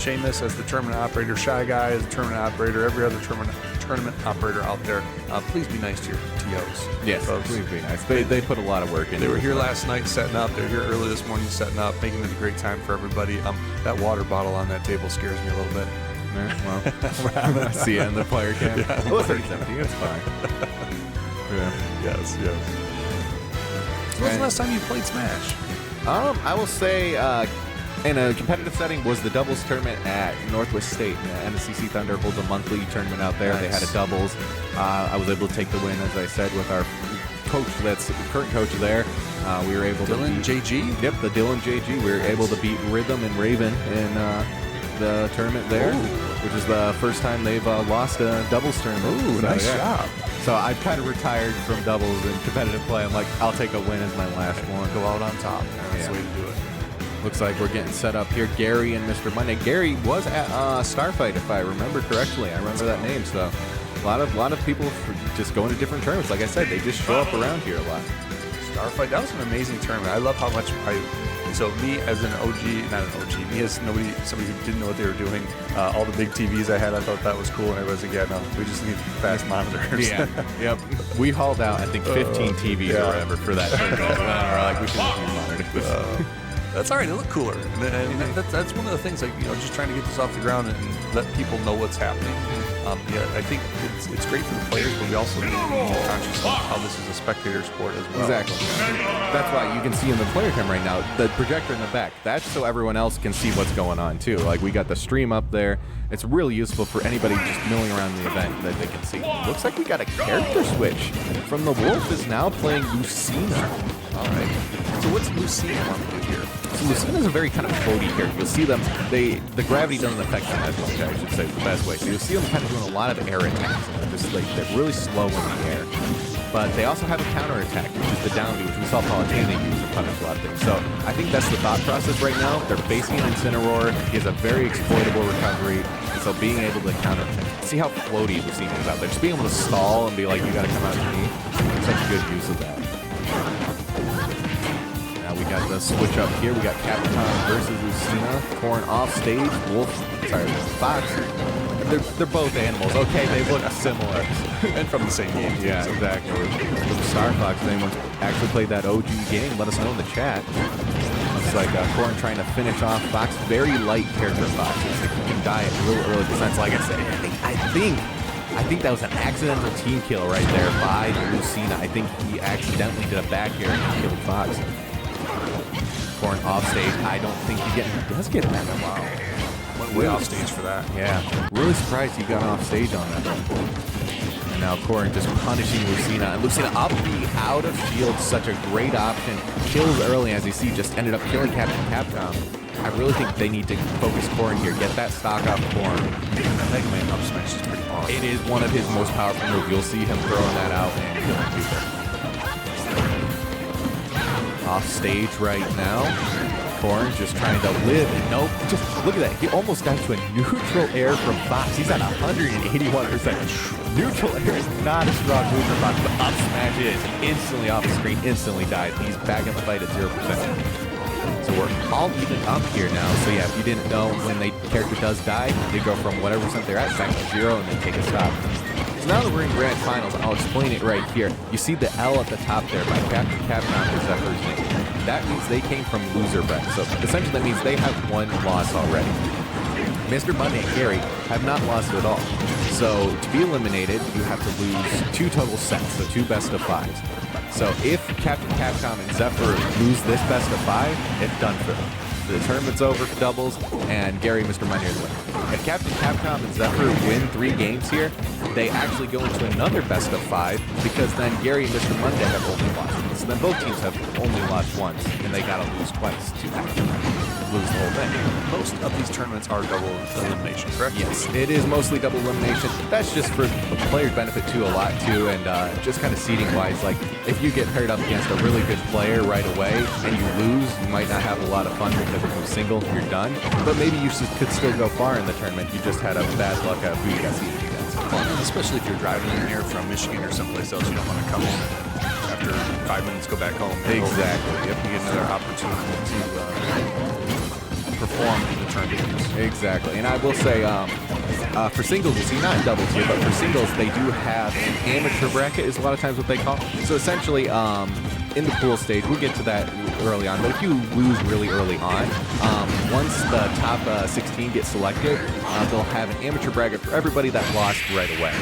Seamus as the tournament operator, Shy Guy as the tournament operator, every other tournament operator out there. Please be nice to your TOs. Yes, folks. please be nice. They put a lot of work in. They were here last night setting up. They're here early this morning setting up, making it a great time for everybody. That water bottle on that table scares me a little bit. Well, I see it in the player cam. Yeah. Oh, 3017, it's fine. Yeah. Yes. So when's the last time you played Smash? I will say in a competitive setting was the doubles tournament at Northwest State. NSCC Thunder holds a monthly tournament out there. Nice. They had a doubles. I was able to take the win, as I said, with our coach, that's the current coach there. We were able Dylan to beat JG? Yep, the Dylan JG. We were able to beat Rhythm and Raven in the tournament there, which is the first time they've lost a doubles tournament. Ooh, so, nice job. So I've kind of retired from doubles and competitive play. I'm like, I'll take a win as my last one. Go out on top. That's the way to do it. Looks like we're getting set up here. Gary and Mr. Monday. Gary was at Starfight, if I remember correctly. I remember that name. So a lot of people just going to different tournaments. Like I said, they just show up around here a lot. Starfight, that was an amazing tournament. I love how much so me as an OG, not an OG, me as somebody who didn't know what they were doing, all the big TVs I had, I thought that was cool. And everybody's like, yeah, no, we just need fast monitors. Yeah, yep. We hauled out, I think, 15 TVs or whatever for that tournament. We're like, we should have monitors. That's all right. They look cooler. And that's one of the things, like, just trying to get this off the ground and let people know what's happening. I think it's great for the players, but we also need to be more conscious of how this is a spectator sport as well. Exactly. That's why you can see in the player cam right now, the projector in the back. That's so everyone else can see what's going on too. Like, we got the stream up there. It's really useful for anybody just milling around the event that they can see. Looks like we got a character switch. From the Wolf is now playing Lucina. All right. So what's Lucina want to do here? So Lucina is a very kind of floaty character. You'll see them, the gravity doesn't affect them as much, I should say, the best way. So you'll see them kind of doing a lot of air attacks. They're really slow in the air. But they also have a counter attack, which is the down B, which we saw Palatine use to punish a lot of things. So I think that's the thought process right now. They're facing an Incineroar. He has a very exploitable recovery. And so being able to counter attack. See how floaty Lucina is out there. Just being able to stall and be like, you got to come out to me. Such good use of that. We got the switch up here. We got Capcom versus Lucina. Corn off stage. Fox. They're both animals. Okay, they look similar. And from the same game. Yeah, exactly. From Star Fox, if anyone's actually played that OG game, let us know in the chat. Looks like Corn trying to finish off Fox. Very light character Fox. Like, he can die at real early defense. Like I said, I think that was an accidental team kill right there by Lucina. I think he accidentally did a back air and killed Fox. Corn off stage. I don't think he does get that. Wow. Went way off stage for that. Yeah. Really surprised he got off stage on that one. And now Corn just punishing Lucina. And Lucina up B, out of shield. Such a great option. Kills early, as you see, just ended up killing Capcom. I really think they need to focus Corn here. Get that stock off Corn. That Mega Man up smash is pretty awesome. It is one of his most powerful moves. You'll see him throwing that out and killing people. Off stage right now. Corn just trying to live. And nope, just look at that. He almost got to a neutral air from Fox. He's at 181%. Neutral air is not a strong move for Fox, but up smash is. He instantly off the screen, instantly died. He's back in the fight at 0%. So we're all even up here now. So yeah, if you didn't know, when the character does die, they go from whatever percent they're at back to 0 and then take a stop. So now that we're in Grand Finals, I'll explain it right here. You see the L at the top there by Capcom is Zefer's name. That means they came from loser bet. So essentially that means they have one loss already. Mr. Monday and Gary have not lost at all. So to be eliminated, you have to lose 2 total sets, so 2 best of 5s. So if Capcom and Zefer lose this best of 5, it's done for them. The tournament's over for doubles, and Gary and Mr. Monday are the winner. If Capcom and Zefer win 3 games here, they actually go into another best of 5, because then Gary and Mr. Monday have only lost once. So then both teams have only lost once, and they gotta lose twice to actually lose the whole thing. Most of these tournaments are double elimination, correct? Yes, it is mostly double elimination. That's just for the player's benefit too, a lot too, and just kind of seeding wise. Like, if you get paired up against a really good player right away and you lose, you might not have a lot of fun because if you're single, you're done. But maybe you could still go far in the tournament. You just had a bad luck of who you got seeded against. Well, especially if you're driving in here from Michigan or someplace else, you don't want to come in after 5 minutes, go back home. Exactly. Yep, you get another opportunity to perform in the tournament. Exactly. And I will say, for singles, you see, not in doubles here, but for singles, they do have an amateur bracket is a lot of times what they call. So essentially, in the pool stage, we'll get to that early on, but if you lose really early on, once the top 16 get selected, they'll have an amateur bracket for everybody that lost right away.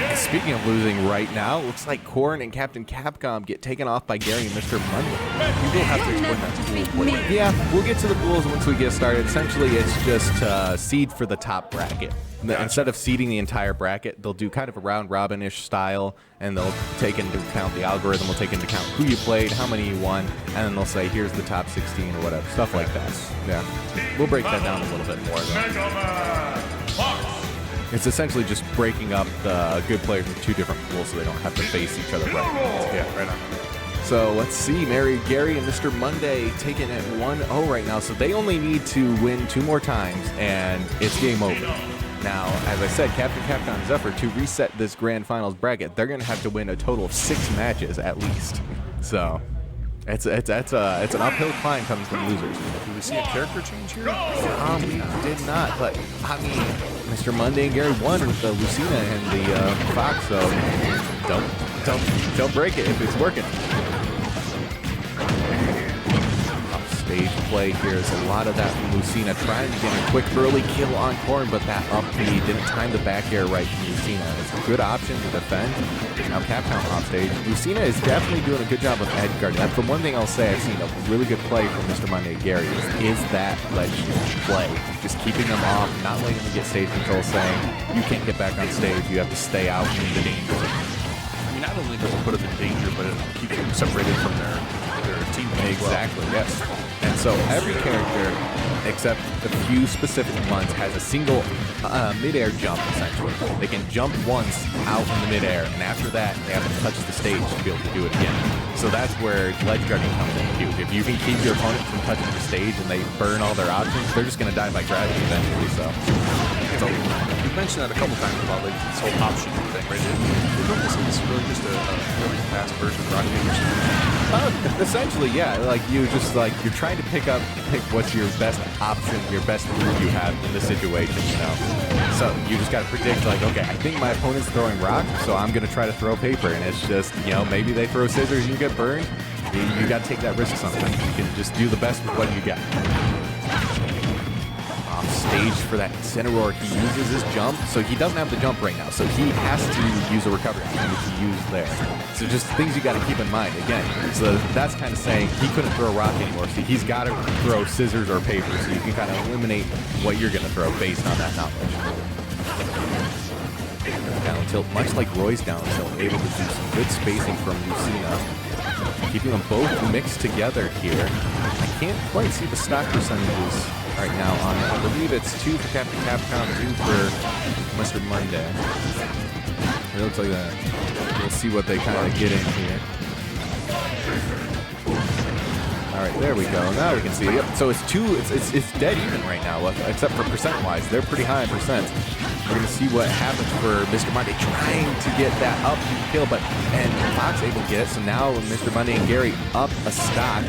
And speaking of losing right now, looks like Corn and Captain Capcom get taken off by Gary and Mr. Monday. You will have to explain that to pool play. Yeah, we'll get to the pools once we get started. Essentially, it's just seed for the top bracket. Gotcha. Instead of seeding the entire bracket, they'll do kind of a round-robin-ish style, and they'll take into account the algorithm, will take into account who you played, how many you won, and then they'll say, here's the top 16 or whatever, stuff like that. Yeah, we'll break that down a little bit more, though. It's essentially just breaking up the good players into two different pools so they don't have to face each other right. Yeah, right on. So let's see, Gary and Mr. Monday taking it 1-0 right now. So they only need to win 2 more times, and it's game over. Now, as I said, Captain Capcom and Zefer, to reset this Grand Finals bracket, they're going to have to win a total of 6 matches at least. So it's an uphill climb coming from losers. Do we see a character change here? We did not, but I mean, Mr. Monday and Gary won with the Lucina and the Fox, so don't break it if it's working. Stage play here is a lot of that from Lucina, trying to get a quick early kill on Corn, but that up B didn't time the back air right from Lucina. It's a good option to defend. Now Capcom off stage. Lucina is definitely doing a good job of edge guarding. That's the one thing I'll say I've seen a really good play from Mr. Monday and Gary is that ledge play. Just keeping them off, not letting them get stage control, saying you can't get back on stage, you have to stay out in the danger. I mean, not only does it put them in danger, but it keeps them separated from their teammates. Exactly, yes. And so every character, except a few specific ones, has a single mid-air jump, essentially. They can jump once out in the mid-air, and after that, they have to touch the stage to be able to do it again. So that's where ledge guarding comes in huge. If you can keep your opponent from touching the stage and they burn all their options, they're just going to die by gravity eventually. So you mentioned that a couple times about like this whole option thing, right? Is this really just a really fast version of Rocket League? Essentially, yeah. Like you're trying to pick what's your best option, your best move you have in the situation, you know. So you just got to predict, like, okay, I think my opponent's throwing rock, so I'm gonna try to throw paper, and it's just, you know, maybe they throw scissors, you get burned. You got to take that risk sometimes. You can just do the best with what you got. Off stage for that Incineroar, he uses his jump, so he doesn't have the jump right now, so he has to use a recovery option, which he used there. So just things you got to keep in mind. Again, so that's kind of saying he couldn't throw a rock anymore, so he's got to throw scissors or paper, so you can kind of eliminate what you're going to throw based on that knowledge. Down tilt, much like Roy's down tilt, able to do some good spacing from Lucina, keeping them both mixed together here. I can't quite see the stock percentages right now on it. I believe it's 2 for Captain Capcom, 2 for Mr. Monday. It looks like that. We'll see what they kind of get in here. All right, there we go. Now we can see. Yep. So it's 2. It's dead even right now, except for percent-wise. They're pretty high in percent. We're gonna see what happens for Mr. Monday trying to get that up kill, and Fox able to get it. So now Mr. Monday and Gary up a stock.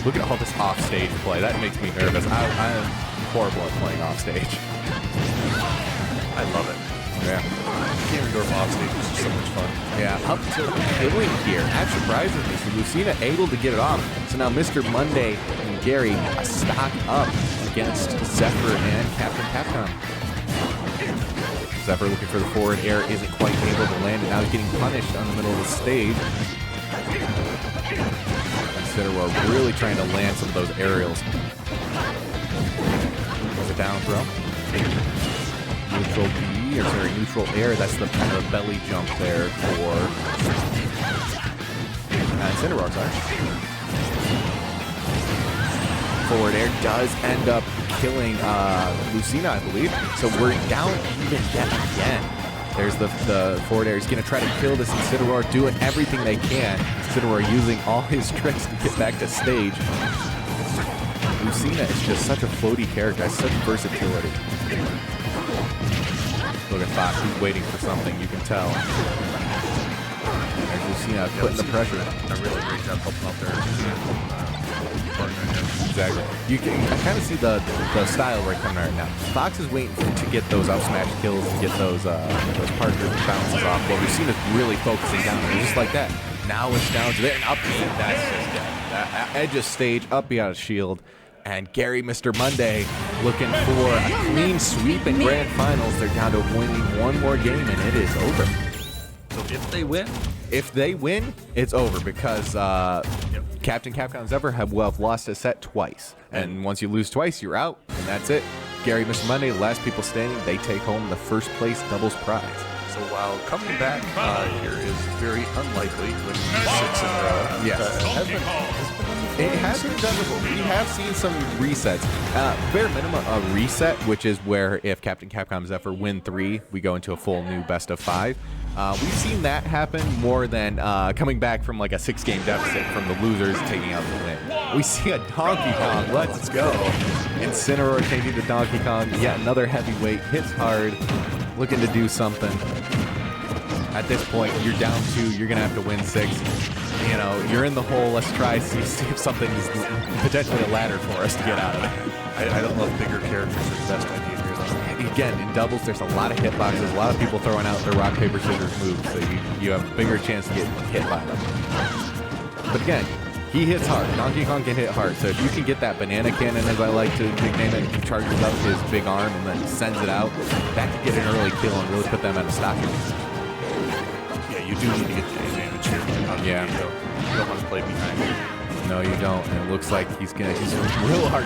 Look at all this off-stage play. That makes me nervous. I'm horrible at playing off-stage. I love it. Yeah. Ganondorf off-stage is just so much fun. Yeah, up to killing here. That surprises me. So Lucina able to get it off. So now Mr. Monday and Gary a stock up against Zefer and Captain Capcom. Zefer looking for the forward air, isn't quite able to land it. Now he's getting punished on the middle of the stage. We're really trying to land some of those aerials. There's a down throw. Neutral B, or sorry, neutral air. That's the kind of belly jump there for Incineroar, sorry. Forward air does end up killing Lucina, I believe. So we're down even yet again. There's the forward air. He's going to try to kill this Incineroar, doing everything they can. Incineroar using all his tricks to get back to stage. Lucina is just such a floaty character, has such versatility. Look at Fox, he's waiting for something, you can tell. There's Lucina putting the pressure. A really great job helping out there. partner. Exactly. I kind of see the style right coming right now. Fox is waiting to get those up smash kills and get those partner bounces off. What we've seen is really focusing down there, just like that. Now it's down to there and up. That's just dead. Edge of stage, up beyond shield. And Gary, Mr. Monday, looking for a clean sweep in grand finals. They're down to winning one more game, and it is over. So if they win, it's over because Captain Capcom Zefer have lost a set twice. And once you lose twice, you're out, and that's it. Gary, Mr. Monday, the last people standing, they take home the first place doubles prize. So while coming back here is very unlikely with 6 in a row. Yes. It has been done before. We have seen some resets. Bare minimum, a reset, which is where if Captain Capcom Zefer win 3, we go into a full new best of 5. We've seen that happen more than coming back from like a 6-game deficit from the losers taking out the win. We see a Donkey Kong. Let's go. Incineroar changing to Donkey Kong. Yet another heavyweight. Hits hard. Looking to do something. At this point, you're down 2. You're going to have to win 6. You know, you're in the hole. Let's try see if something is potentially a ladder for us to get out of it. I don't know if bigger characters are the best idea here, though. Again, in doubles, there's a lot of hitboxes. A lot of people throwing out their rock, paper, scissors moves, so you have a bigger chance to get hit by them. But again, he hits hard. Donkey Kong can hit hard. So if you can get that banana cannon, as I like to nickname it, he charges up his big arm and then sends it out, that could get an early kill and really put them at a stock. Yeah, you do need to get the advantage here. Yeah. You don't want to play behind him. No, you don't. And it looks like he's real hard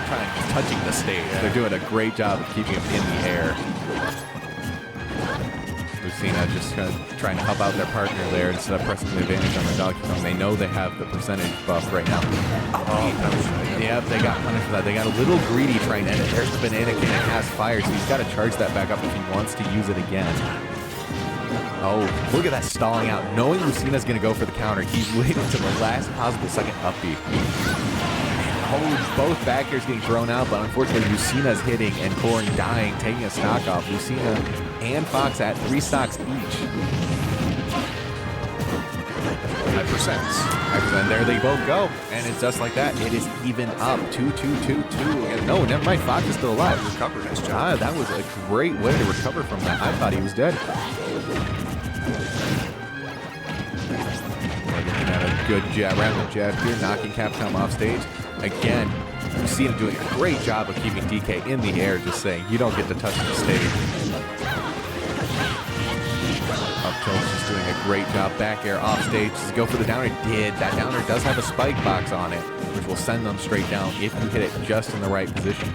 touching the stage. Yeah. They're doing a great job of keeping him in the air. Lucina just kind of trying to help out their partner there instead of pressing the advantage on the Donkey Kong. They know they have the percentage buff right now. Yep, they got punished for that. They got a little greedy trying to end it. There's the banana cannon, has fire, so he's got to charge that back up if he wants to use it again. Oh, look at that stalling out. Knowing Lucina's going to go for the counter, he's waiting to the last possible second up B. Oh, both back airs getting thrown out, but unfortunately Lucina's hitting and Corn dying, taking a stock off. Lucina and Fox at 3 stocks each. 5%. And there they both go. And it's just like that. It is even up. 2-2-2-2. And no, never mind. Fox is still alive. Recovered. Nice job. That was a great way to recover from that. I thought he was dead. We're looking at a good jab, random jab here, knocking Capcom off stage. Again, you see him doing a great job of keeping DK in the air, just saying, you don't get to touch the stage. Up tilt's just doing a great job. Back air off stage. Does he go for the downer? Did. That downer does have a spike box on it, which will send them straight down if you hit it just in the right position.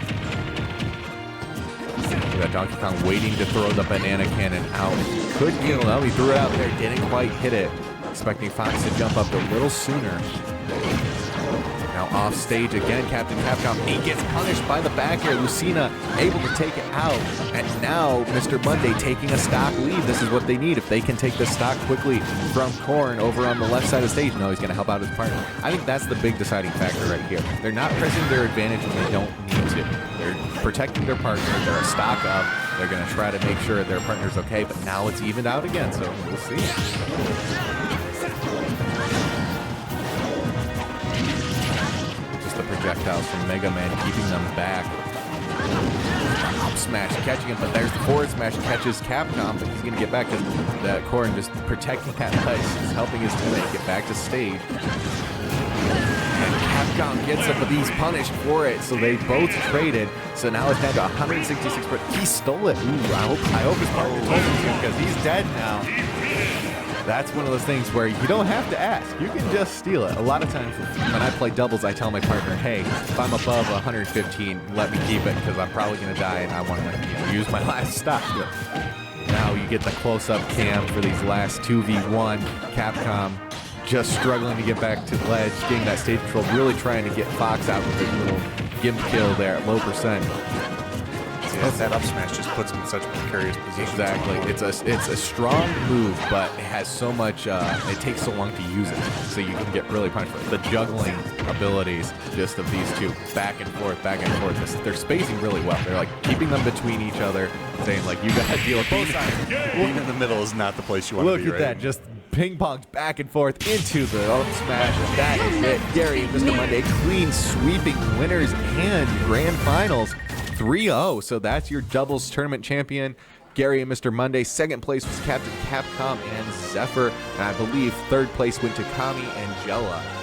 We got Donkey Kong waiting to throw the banana cannon out. Could kill. No, he threw it out there. Didn't quite hit it. Expecting Fox to jump up a little sooner. Now off stage again, Captain Capcom. He gets punished by the back air. Lucina able to take it out. And now Mr. Monday taking a stock lead. This is what they need. If they can take this stock quickly from Corn over on the left side of the stage. No, he's going to help out his partner. I think that's the big deciding factor right here. They're not pressing their advantage when they don't need to. They're protecting their partner. They're a stock up. They're going to try to make sure their partner's okay. But now it's evened out again, so we'll see. Projectiles from Mega Man keeping them back. Up smash catching him, but there's the forward smash catches Capcom, but he's going to get back because that Corn just protecting that place. He's helping his teammate get back to stage. And Capcom gets it, but he's punished for it, so they both traded. So now it's down to 166, but he stole it. Ooh, I hope his partner told him to because he's dead now. That's one of those things where you don't have to ask. You can just steal it. A lot of times when I play doubles, I tell my partner, hey, if I'm above 115, let me keep it because I'm probably going to die and I want to use my last stock. Now you get the close-up cam for these last 2v1. Capcom just struggling to get back to the ledge, getting that stage control, really trying to get Fox out with a little gimp kill there at low percent. Yeah, that up smash just puts him in such a precarious position. Exactly. It's a strong move, but it has so much. It takes so long to use it, so you can get really punished for it. The juggling abilities just of these two, back and forth, back and forth. They're spacing really well. They're like keeping them between each other, saying like you got to deal with both sides. Being in the middle is not the place you want to be. Look at that, just ping-ponged back and forth into the up smash. And that is it. Gary and Mr. Monday clean sweeping winners and grand finals 3-0. So that's your doubles tournament champion, Gary and Mr. Monday. Second place was Captain Capcom and Zefer. And I believe third place went to Kami and Jella.